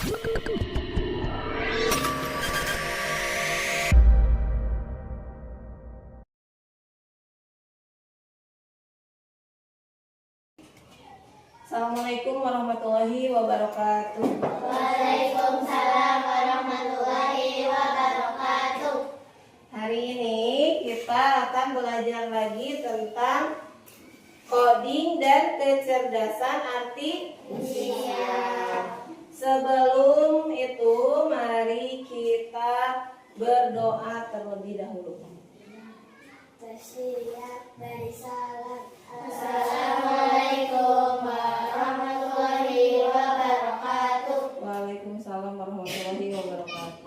Assalamualaikum warahmatullahi wabarakatuh. Waalaikumsalam warahmatullahi wabarakatuh. Hari ini kita akan belajar lagi tentang coding dan kecerdasan artifisial. Sebelum itu, mari kita berdoa terlebih dahulu. Bersiap dari salam. Assalamualaikum warahmatullahi wabarakatuh. Waalaikumsalam warahmatullahi wabarakatuh.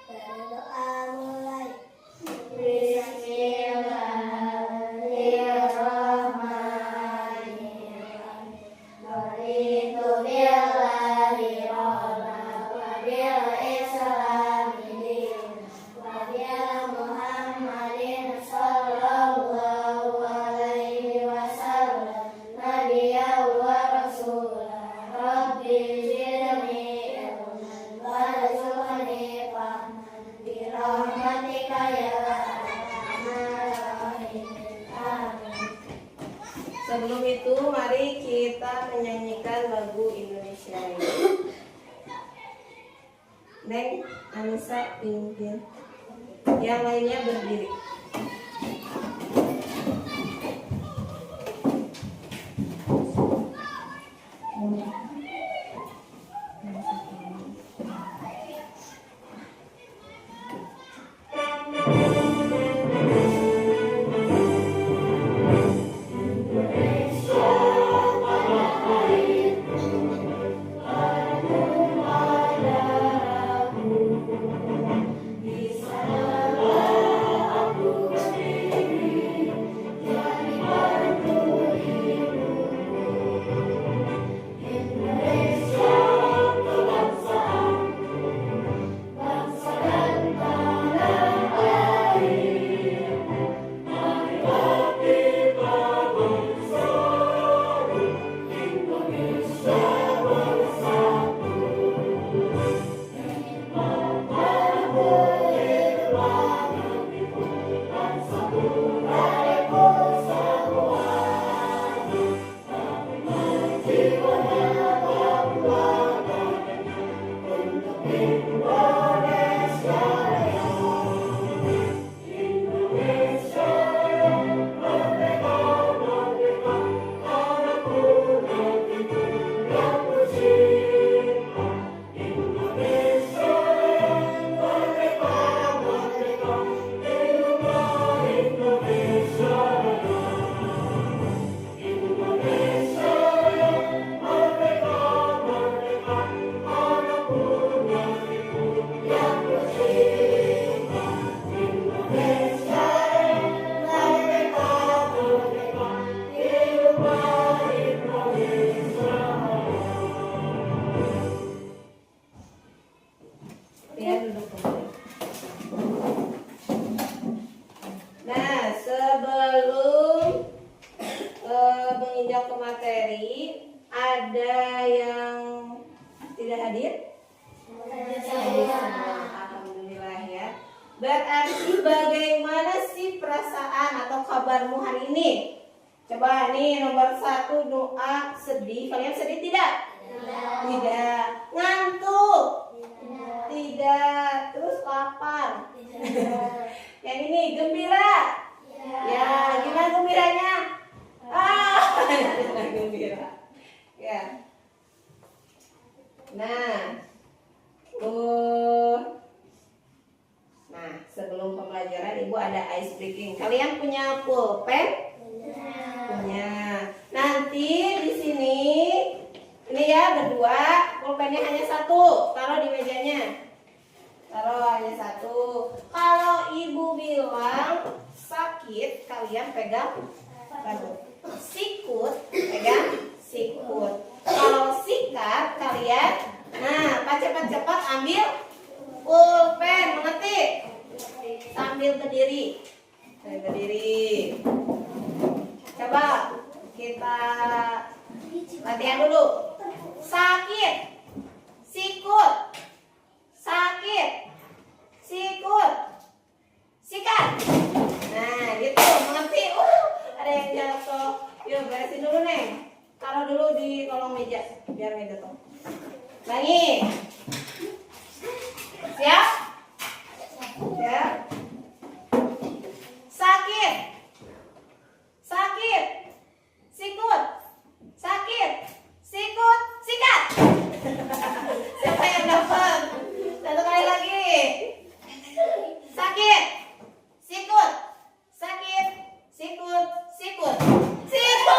Berdoa mulai. Bismillahirrahmanirrahim. Raditu billahi rabban wa bil islami dinan wa bi Muhammadin sallallahu alaihi wasallam nabiyyan wa rasulan. Rabbi zidni ilman warzuqni fahman bi rahmatika ya arhamar rahimin. Amin. Sebelum itu, mari kita menyanyikan lagu Indonesia Raya. Neng, Anissa, pimpin. Yang lainnya berdiri. Ya, duduk kembali. Nah, sebelum menginjak ke materi, ada yang tidak hadir? Hadir semua. Alhamdulillah ya. Berarti bagaimana sih perasaan atau kabarmu hari ini? Coba nih nomor 1, doa sedih. Kalian sedih tidak? Tidak. Ngantuk? Tidak. Terus lapar? Yang ini gembira? Ya, gimana gembiranya? Gembira. Ya. Nah, nah, sebelum pembelajaran Ibu ada ice breaking. Kalian punya pulpen? Punya. Nanti di sini ini ya berdua, pulpennya hanya 1. Taruh di mejanya. Taruh hanya 1. Kalau Ibu bilang sakit, kalian pegang sikut, pegang sikut. Kalau sikat, kalian cepat-cepat ambil pulpen, mengerti? Sambil berdiri. Berdiri. Coba kita latihan dulu. sakit, sikut, sakit, sikut, sikat. Nah, gitu, mengerti? Ada yang jatuh. Yuk, beresin dulu, Neng. Taruh dulu di kolong meja, biar nggak jatuh. Lagi. Siap? Siap. Sakit, sakit, sikut, sakit, sikut, sikat. Siapa yang dapat? Satu kali lagi. Sakit, sikut, sakit, sikut, sikut, sikut.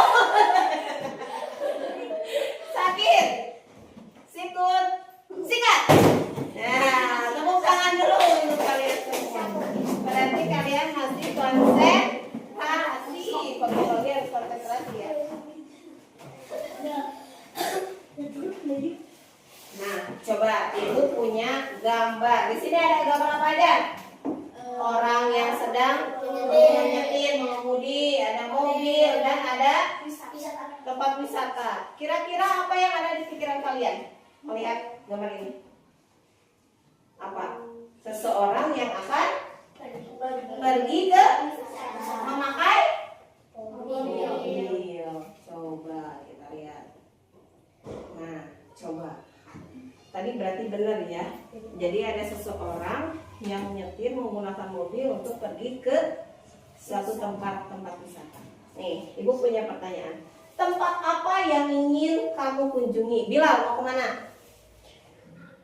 Sakit, sikut, sikat. Nah, tepuk tangan dulu untuk kalian semua. Berarti kalian masih konsentrasi. Pagi-pagi harus konsentrasi ya. Nah, coba ibu punya gambar. Di sini ada gambar apa aja? Orang yang sedang menyetir, mengemudi, ada mobil dan ada tempat wisata. Kira-kira apa yang ada di pikiran kalian melihat gambar ini? Apa? Seseorang yang akan pergi ke memakai mobil. Coba kita lihat. Nah, coba. Tadi berarti benar ya. Jadi ada seseorang yang menyetir menggunakan mobil untuk pergi ke suatu tempat wisata. Nih, ibu punya pertanyaan. Tempat apa yang ingin kamu kunjungi? Bilal, mau kemana?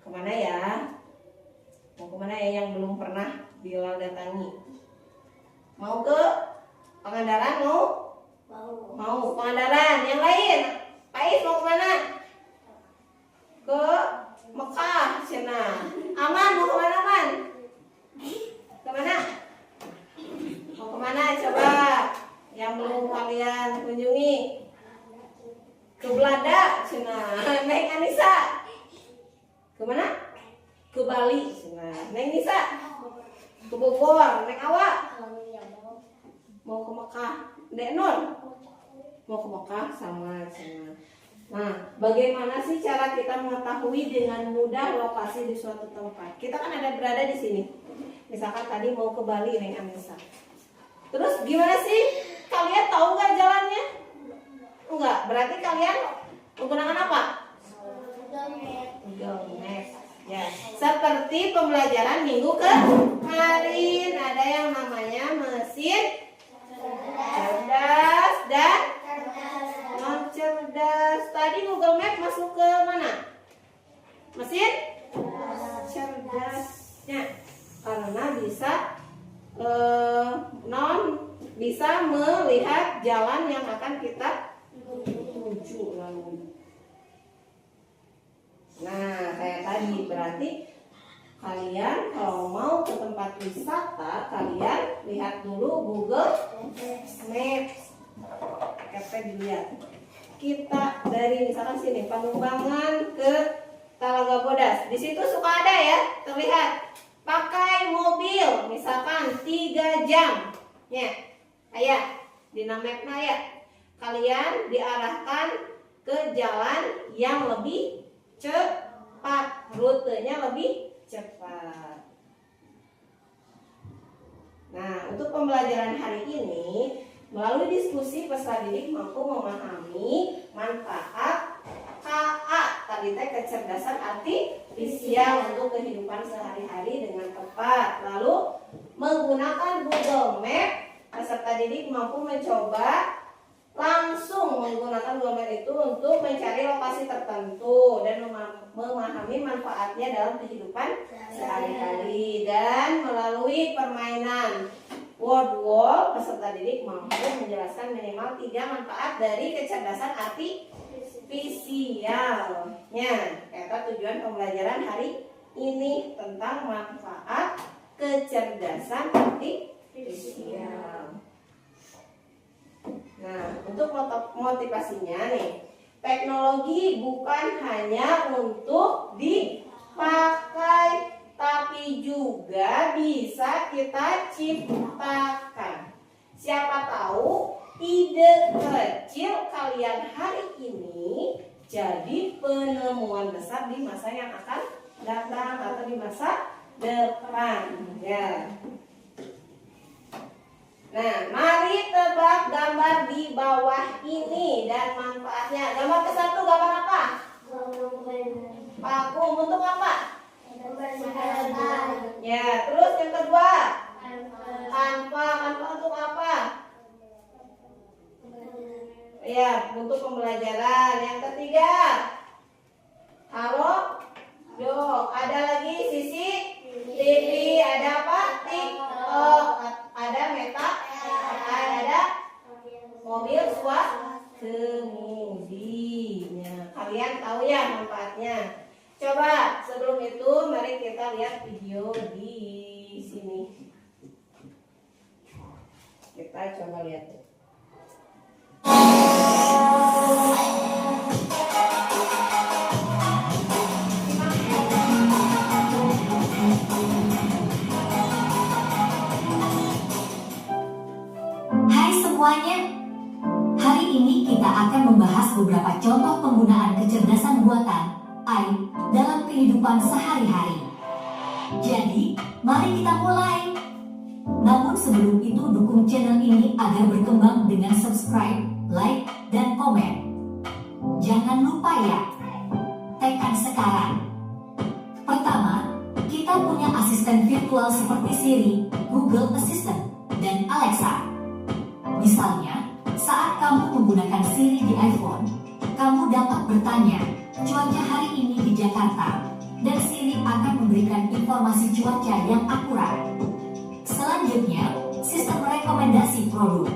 Kemana ya? Mau kemana ya yang belum pernah Bilal datangi? Mau ke Pangandaran? Mau Pangandaran. Yang lain? Pais mau kemana? Ke Mekah, Cina. Aman mau kemana, Man? Kemana? Mau kemana coba? Yang belum kalian kunjungi? Ke Belanda, Cina. Neng Anissa. Kemana? Ke Bali, Cina. Neng Nisa. Ke Bogor. Neng Awak. Mau ke Mekah. Dek Nur. Mau ke Mekah sama Cina. Nah, bagaimana sih cara kita mengetahui dengan mudah lokasi di suatu tempat? Kita kan ada berada di sini. Misalkan tadi mau ke Bali, Neng Anissa. Terus gimana sih? Kalian tahu nggak jalannya? Enggak. Berarti kalian menggunakan apa? Google Maps. Ya, seperti pembelajaran minggu kemarin ada yang namanya mesin cerdas dan non cerdas. Tadi Google Maps masuk ke mana? Mesin cerdasnya, karena bisa melihat jalan yang akan kita tuju lalu. Nah, kayak tadi berarti kalian kalau mau ke tempat wisata, kalian lihat dulu Google Maps. Oke, dilihat. Kita dari misalkan sini Panumbangan ke Talaga Bodas. Di situ suka ada ya, terlihat pakai mobil misalkan 3 jam. Ya. Ayah, di mapnya ya. Kalian diarahkan ke jalan yang lebih cepat, rutenya lebih cepat. Nah, untuk pembelajaran hari ini, melalui diskusi peserta didik mampu memahami manfaat KA, tadi teh kecerdasan artifisial untuk kehidupan sehari-hari dengan tepat. Lalu menggunakan Google Map, peserta didik mampu mencoba langsung menggunakan Google Map itu untuk mencari lokasi tertentu dan memahami manfaatnya dalam kehidupan sehari-hari. Dan melalui permainan word wall, peserta didik mampu menjelaskan minimal 3 manfaat dari kecerdasan artifisialnya. Kata tujuan pembelajaran hari ini tentang manfaat kecerdasan artifisial. Nah, untuk motivasinya nih, teknologi bukan hanya untuk dipakai, tapi juga bisa kita ciptakan. Siapa tahu ide kecil kalian hari ini jadi penemuan besar di masa yang akan datang atau di masa depan ya. Nah, mari tebak gambar di bawah ini dan manfaatnya. Gambar ke satu, gambar apa? Paku. Untuk apa? Ya, terus yang kedua? Kanva. Kanva untuk apa? Ya, untuk pembelajaran. Yang ketiga? Halo? Dok. Ada lagi sisi TV. Ada apa? TikTok. Ada meta. Ada mobil kemudinya. Kalian tahu ya manfaatnya. Coba sebelum itu mari kita lihat video di sini. Kita coba lihat. Hai semuanya, hari ini kita akan membahas beberapa contoh penggunaan kecerdasan buatan AI dalam kehidupan sehari-hari. Jadi, mari kita mulai. Namun sebelum itu dukung channel ini agar berkembang dengan subscribe, like, dan komen. Jangan lupa ya, tekan sekarang. Pertama, kita punya asisten virtual seperti Siri, Google Assistant, dan Alexa. Misalnya, saat kamu menggunakan Siri di iPhone, kamu dapat bertanya, cuaca hari ini di Jakarta, dan Siri akan memberikan informasi cuaca yang akurat. Selanjutnya, sistem rekomendasi produk.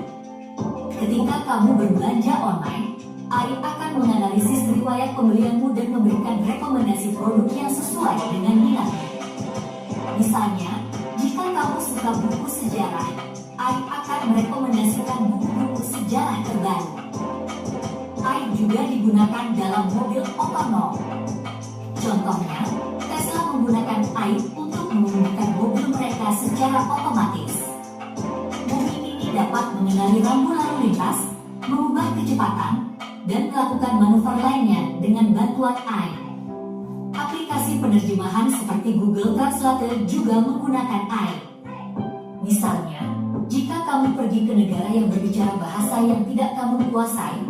Ketika kamu berbelanja online, AI akan menganalisis riwayat pembelianmu dan memberikan rekomendasi produk yang sesuai dengan minatmu. Misalnya, jika kamu suka buku sejarah, AI akan merekomendasikan buku-buku sejarah terbaru. AI juga digunakan dalam mobil otonom. Contohnya, Tesla menggunakan AI untuk mengemudikan mobil mereka secara otomatis. Mobil ini dapat mengenali rambu lalu lintas, mengubah kecepatan, dan melakukan manuver lainnya dengan bantuan AI. Aplikasi penerjemahan seperti Google Translate juga menggunakan AI. Misalnya, jika kamu pergi ke negara yang berbicara bahasa yang tidak kamu kuasai,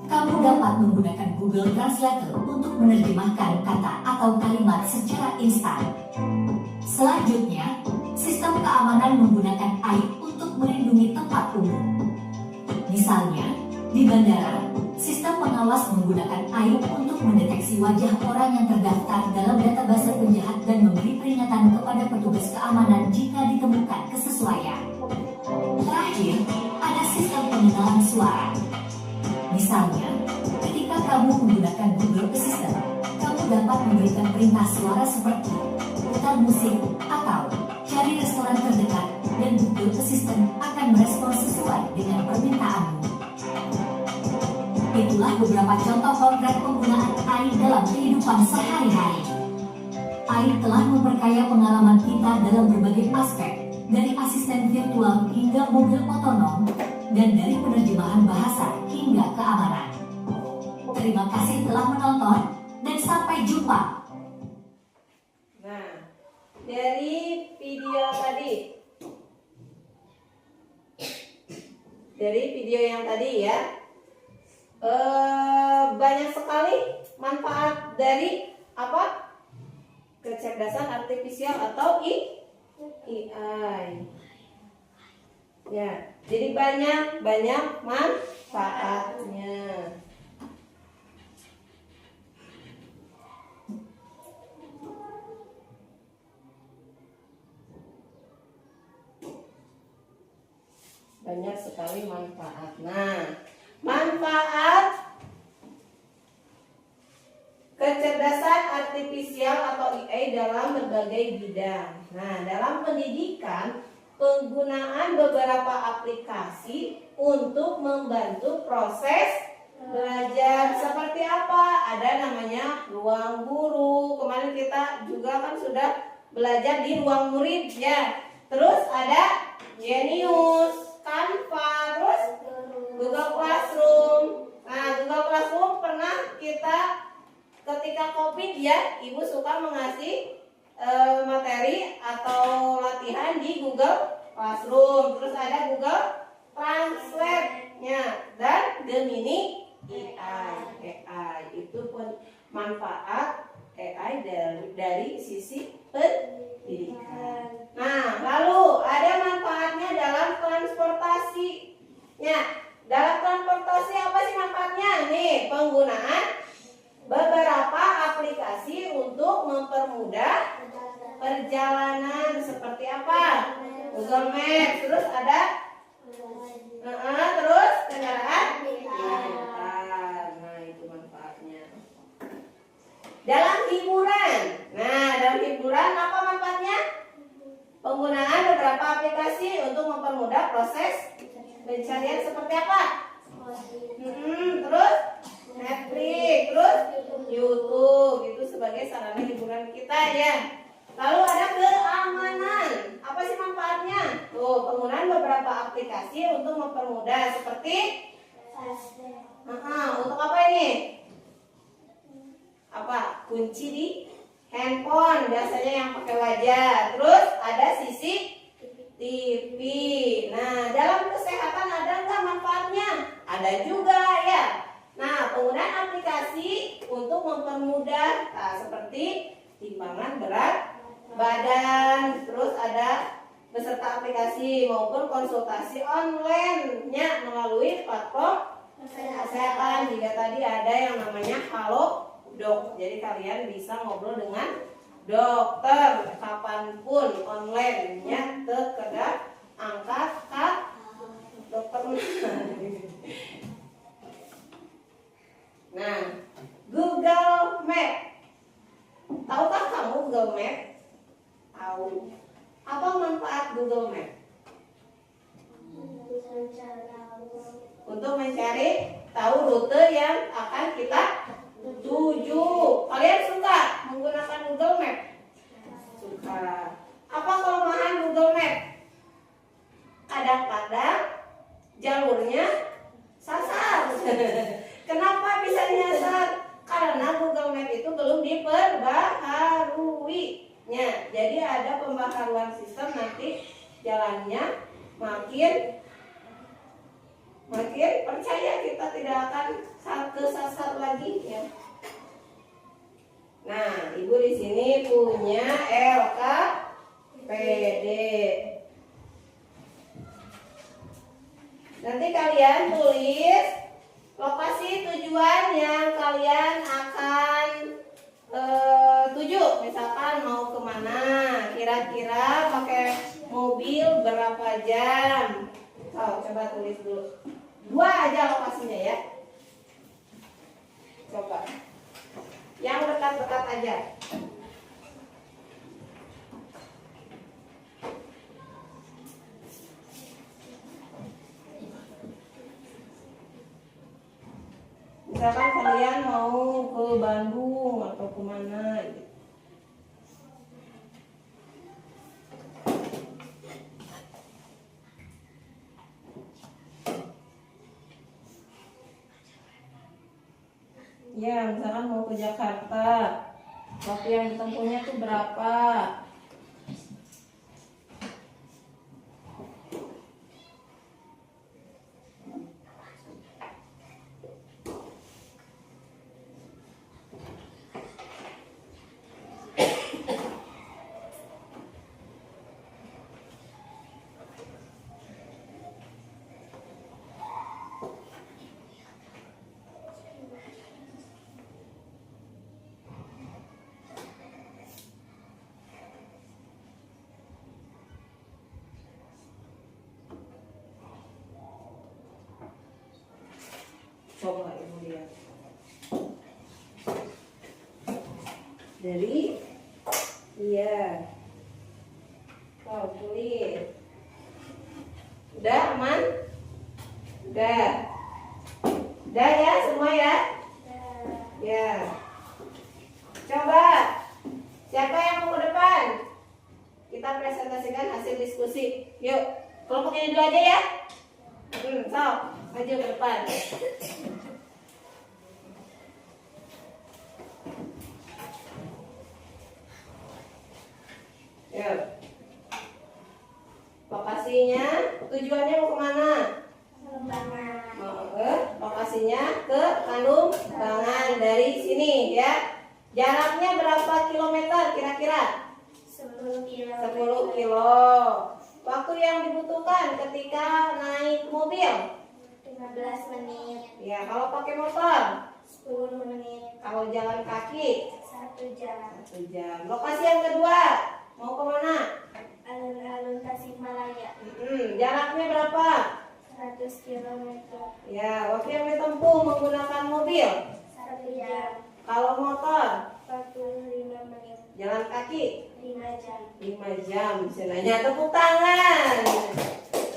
kamu dapat menggunakan Google Translate untuk menerjemahkan kata atau kalimat secara instan. Selanjutnya, sistem keamanan menggunakan AI untuk melindungi tempat umum. Misalnya, di bandara, sistem pengawas menggunakan AI untuk mendeteksi wajah orang yang terdaftar dalam database penjahat dan memberi peringatan kepada petugas keamanan jika ditemukan kesesuaian. Terakhir, ada sistem pengenalan suara. Misalnya, ketika kamu menggunakan Google Assistant, kamu dapat memberikan perintah suara seperti putar musik atau cari restoran terdekat, dan Google Assistant akan merespons sesuai dengan permintaanmu. Itulah beberapa contoh konkret penggunaan AI dalam kehidupan sehari-hari. AI telah memperkaya pengalaman kita dalam berbagai aspek, dari asisten virtual hingga mobil otonom, dan dari penerjemahan bahasa hingga keamanan. Terima kasih telah menonton, dan sampai jumpa. Nah, dari video yang tadi ya, banyak sekali manfaat dari apa? Kecerdasan artifisial atau AI. Ya, jadi banyak manfaatnya. Banyak sekali manfaat. Nah, manfaat kecerdasan artifisial atau AI dalam berbagai bidang. Nah, dalam pendidikan, penggunaan beberapa aplikasi untuk membantu proses belajar. Seperti apa? Ada namanya ruang guru. Kemarin kita juga kan sudah belajar di ruang murid ya. Terus ada Genius, Canva, terus Google Classroom. Nah, Google Classroom pernah kita ketika COVID ya, Ibu suka mengasih materi atau latihan di Google Classroom. Terus ada Google Translate-nya dan Gemini AI. Itu pun manfaat AI dari sisi pendidikan. Nah, lalu ada manfaatnya dalam transportasinya. Dalam transportasi apa sih manfaatnya? Nih, penggunaan beberapa aplikasi untuk mempermudah perjalanan seperti apa? Google Maps, terus ada terus kendaraan pintar. Nah, itu manfaatnya. Dalam hiburan. Nah, dalam hiburan apa manfaatnya? Penggunaan beberapa aplikasi untuk mempermudah proses pencarian seperti apa? Terus Netflix, terus YouTube, itu sebagai sarana hiburan kita ya. Lalu ada keamanan. Apa sih manfaatnya? Tuh, penggunaan beberapa aplikasi untuk mempermudah seperti untuk apa ini? Apa? Kunci di handphone biasanya yang pakai wajah. Terus ada CCTV. Nah, dalam kesehatan ada nggak manfaatnya? Ada juga ya. Nah, penggunaan aplikasi untuk mempermudah seperti timbangan berat badan, terus ada beserta aplikasi maupun konsultasi online-nya melalui platform kesehatan. Jika tadi ada yang namanya Halo Dok, jadi kalian bisa ngobrol dengan dokter kapanpun online-nya, sekedar angkat dokter. Nah, Google Map. Tahukah kamu Google Map? Tahu. Apa manfaat Google Map? Untuk mencari tahu rute yang akan kita tuju. Kalian suka menggunakan Google Map? Suka. Apa kelemahan Google Map? Kadang-kadang jalurnya sasar. Kenapa bisa nyasar? Karena Google Map itu belum diperbaharuinya. Jadi ada pembaharuan sistem, nanti jalannya makin percaya kita tidak akan kesasar lagi ya. Nah, Ibu di sini punya LKPD. Nanti kalian tulis lokasi tujuan yang kalian akan tuju. Misalkan mau kemana, kira-kira pakai mobil berapa jam. Coba tulis dulu. 2 aja lokasinya ya. Coba yang dekat-dekat aja. Misalkan kalian mau ke Bandung atau kemana gitu. Ya, misalkan mau ke Jakarta, waktu yang ditempuhnya tuh berapa? Coba Ibu lihat. Dari iya. Tulis. Udah aman? Udah. Udah ya semua ya? Ya. Coba. Siapa yang mau ke depan? Kita presentasikan hasil diskusi. Yuk, kelompok ini dulu aja ya. Sok, maju ke depan. Lokasinya, tujuannya mau kemana? Pengembangan. Lokasinya ke Panumbangan dari sini ya. Jaraknya berapa kilometer kira-kira? 10 kilo. 10 kilo. Waktu yang dibutuhkan ketika naik mobil? 15 menit. Ya, kalau pakai motor? 10 menit. Kalau jalan kaki? 1 jam. 1 jam. Lokasi yang kedua, mau kemana? Alun-alun Tasikmalaya. Jaraknya berapa? 100 km. Ya, waktu yang ditempuh menggunakan mobil? 1 jam. Kalau motor? 45 menit. Jalan kaki? 5 jam. 5 jam. Senangnya tepuk tangan.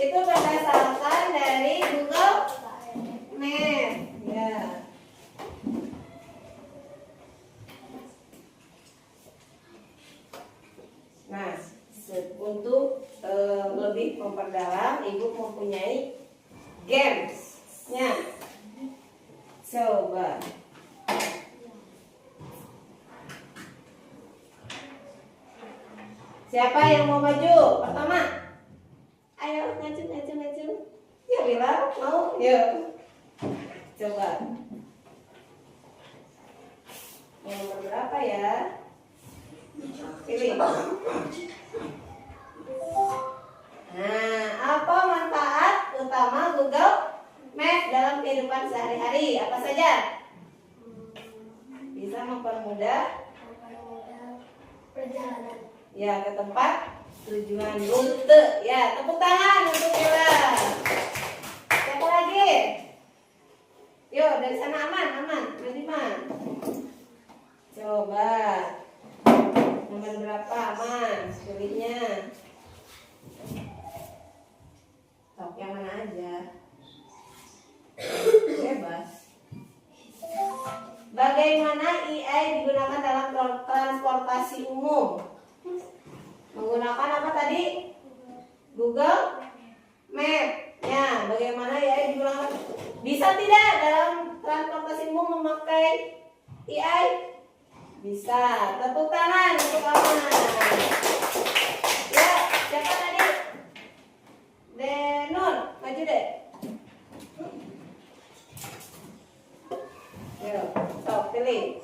Itu berdasarkan dari Google Map. Ya. Nah, untuk lebih memperdalam, Ibu mempunyai games-nya. Coba. Siapa yang mau maju? Pertama. Ayo, ngaju. Ya, bilang mau? Yuk. Coba. Nomor berapa ya? Pilih. Nah, apa manfaat utama Google Map dalam kehidupan sehari-hari? Apa saja? Bisa mempermudah Perjalanan. ya ke tempat tujuan, rute. Ya, tepuk tangan untuk Ella. Siapa lagi? Yuk, dari sana aman. Madiman. Coba. Nomor berapa aman? Pilihnya. Sok yang mana aja. Bebas. Bagaimana AI digunakan dalam transportasi umum? Menggunakan apa tadi? Google Map. Ya, bagaimana AI digunakan? Bisa tidak dalam transportasi umum memakai AI? Bisa. Tepuk tangan untuk Aman. Ya, siapa tadi? Denur, maju deh. Yuk, sok pilih.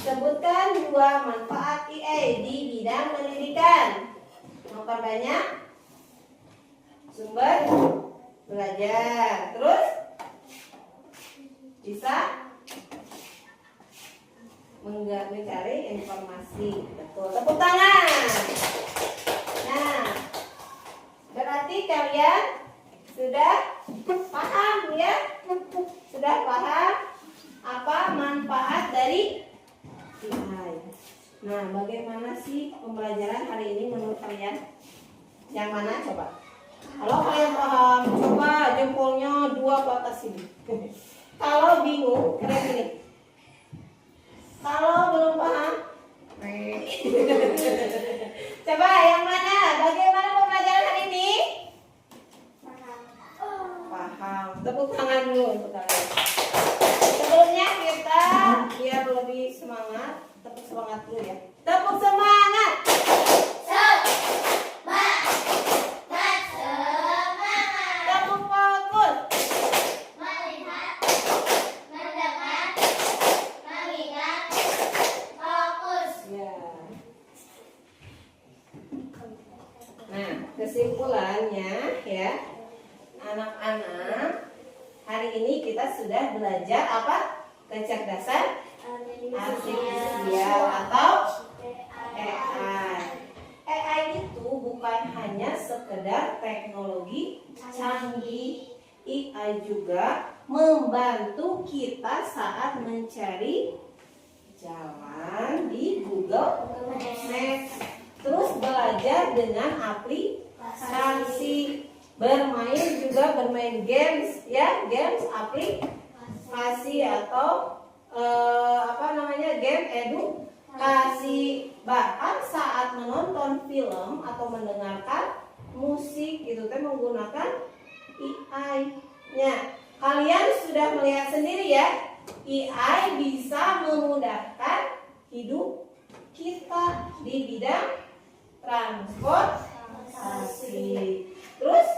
Sebutkan 2 manfaat AI di bidang pendidikan. Memperbanyak sumber belajar. Terus bisa mencari informasi. Betul. Tepuk tangan. Nah, berarti kalian sudah paham ya? Sudah paham apa manfaat dari AI. Nah, bagaimana sih pembelajaran hari ini menurut kalian? Yang mana coba? Kalau kalian paham, coba jempolnya 2 ke atas sini. Kalau bingung, kalian gini. Kalau belum paham, coba yang mana? Bagaimana pembelajaran hari ini? Paham. Tepuk tangan dulu untuk kalian. Sebelumnya kita biar lebih semangat, tepuk semangat dulu ya. Tepuk semangat. Tepuk fokus. Melihat, mendengar, mengingat, fokus. Ya. Nah, kesimpulannya ya, anak-anak, hari ini kita sudah belajar apa? Kecerdasan artifisial atau AI. AI itu bukan hanya sekedar teknologi canggih, AI juga membantu kita saat mencari jalan di Google Maps. Terus belajar dengan aplikasi, bermain games ya, games aplikasi atau game edukasi. Bahkan saat menonton film atau mendengarkan musik itu menggunakan AI-nya. Kalian sudah melihat sendiri ya, AI bisa memudahkan hidup kita di bidang transportasi. Terus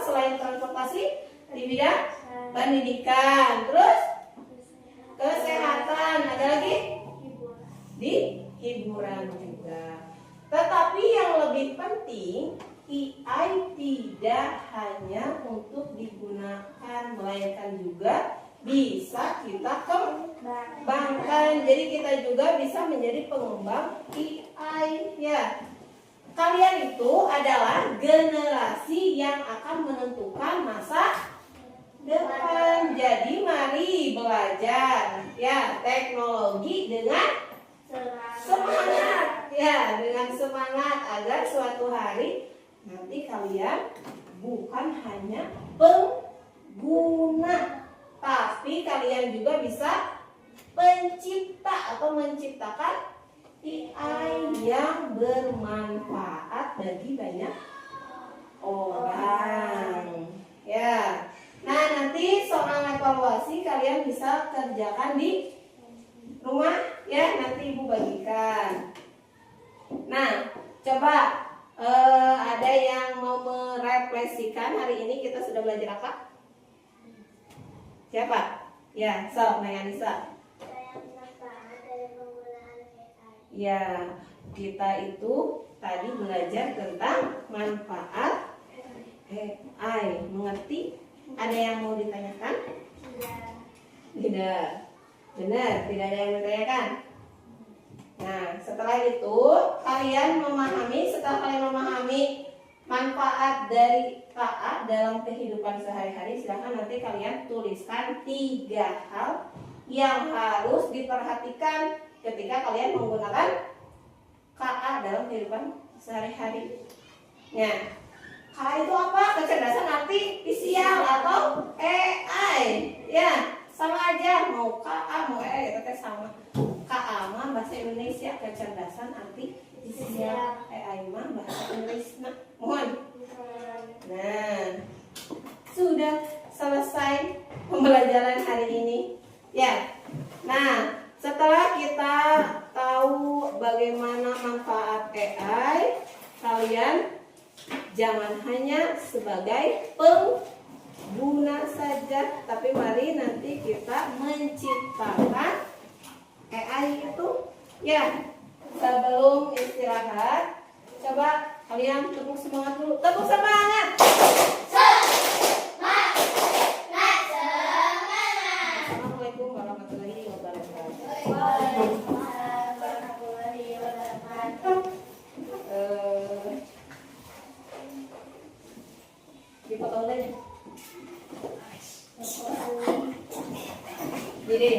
selain transportasi di bidang pendidikan, terus kesehatan, ada lagi di hiburan juga. Tetapi yang lebih penting, AI tidak hanya untuk digunakan, melainkan juga bisa kita kembangkan. Jadi kita juga bisa menjadi pengembang AI ya. Kalian itu adalah generasi yang akan menentukan masa depan. Jadi mari belajar ya teknologi dengan semangat ya, dengan semangat agar suatu hari nanti kalian bukan hanya pengguna, tapi kalian juga bisa pencipta atau menciptakan AI yang bermanfaat bagi banyak orang. Ya. Nah, nanti soal evaluasi kalian bisa kerjakan di rumah ya, nanti Ibu bagikan. Nah, coba ada yang mau merefleksikan hari ini kita sudah belajar apa? Siapa? Ya, sok Naya Nisa. Ya, kita itu tadi belajar tentang manfaat AI. Mengerti? Ada yang mau ditanyakan? Tidak. Benar, tidak ada yang ditanyakan. Nah, setelah itu setelah kalian memahami manfaat dari AI dalam kehidupan sehari-hari, silahkan nanti kalian tuliskan 3 hal yang harus diperhatikan ketika kalian menggunakan KA dalam kehidupan sehari-hari. Nah, KA itu apa? Kecerdasan artifisial atau AI. Ya, sama aja, mau KA mau AI itu sama. KA mah bahasa Indonesia, kecerdasan artifisial. AI mah bahasa Inggris. Nah, mohon. Nah, sudah selesai pembelajaran hari ini. Ya. Nah, setelah kita tahu bagaimana manfaat AI, kalian jangan hanya sebagai pengguna saja, tapi mari nanti kita menciptakan AI itu. Ya, sebelum istirahat, coba kalian tepuk semangat dulu. Tepuk semangat. Assalamualaikum warahmatullahi wabarakatuh. Dipotong aja. Jadi